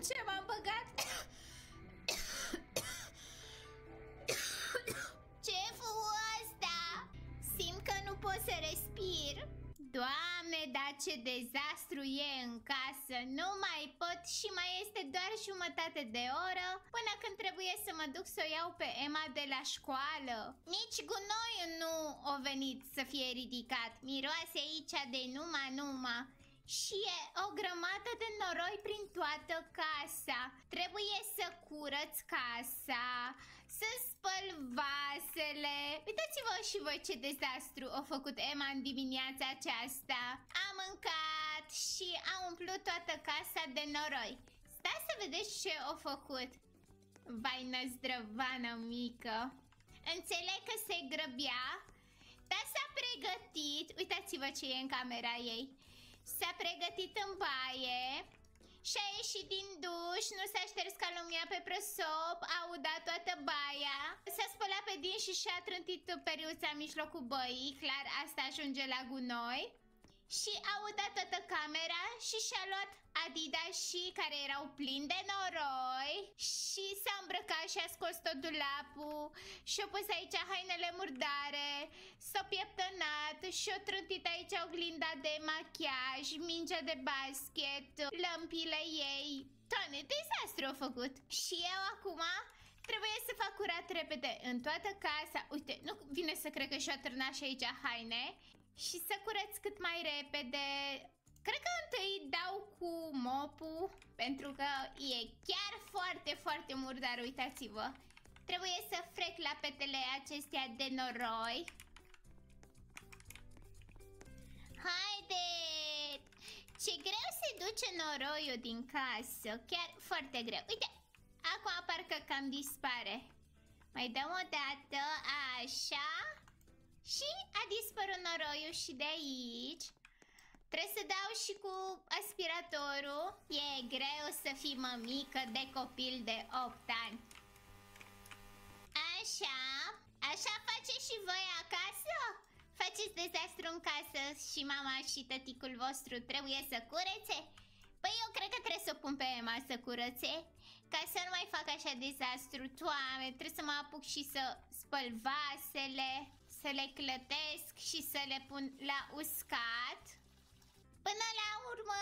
ce m-am băgat? Ce-e asta? Simt că nu pot să respir. Doamne, dar ce dezastru e în casă. Nu mai pot și mai este doar jumătate de oră până când trebuie să mă duc să o iau pe Emma de la școală. Nici gunoiul nu a venit să fie ridicat. Miroase aici de numa. Și e o grămadă de noroi prin toată casa. Trebuie să curăț casa, să spăl vasele. Uitați-vă și voi ce dezastru a făcut Emma în dimineața aceasta. A mâncat și a umplut toată casa de noroi. Stai să vedeți ce a făcut. Vai, năzdrăvană mică. Înțeleg că se grăbea, dar s-a pregătit. Uitați-vă ce e în camera ei. S-a pregătit în baie și-a ieșit din duș, nu s-a șters calomnia pe prosop, a udat toată baia, s-a spălat pe dinți și și-a trântit periuța în mijlocul băii, clar asta ajunge la gunoi. Și a udat toată camera și și-a luat adidașii care erau plini de noroi și s-a îmbrăcat și a scos tot dulapul și-a pus aici hainele murdare, s-a pieptănat și-a trântit aici oglinda de machiaj, mingea de basket, lămpile ei. Doamne, dezastru a făcut. Și eu acum trebuie să fac curat repede în toată casa. Uite, nu vine să cred că și-a târnat și aici haine. Și să curăț cât mai repede. Cred că întâi dau cu mopul, pentru că e chiar foarte, foarte murdar, uitați-vă. Trebuie să frec la petele acestea de noroi. Haide! Ce greu se duce noroiul din casă, chiar foarte greu. Uite, acum parcă cam dispare. Mai dăm o dată, așa. Și a dispărut noroiul și de aici. Trebuie să dau și cu aspiratorul. E greu să fii mămică de copil de 8 ani. Așa. Așa faceți și voi acasă? Faceți dezastru în casă și mama și tăticul vostru trebuie să curețe? Păi eu cred că trebuie să o pun pe Emma să curățe, ca să nu mai fac așa dezastru. Doamne, trebuie să mă apuc și să spăl vasele, să le clătesc și să le pun la uscat. Până la urmă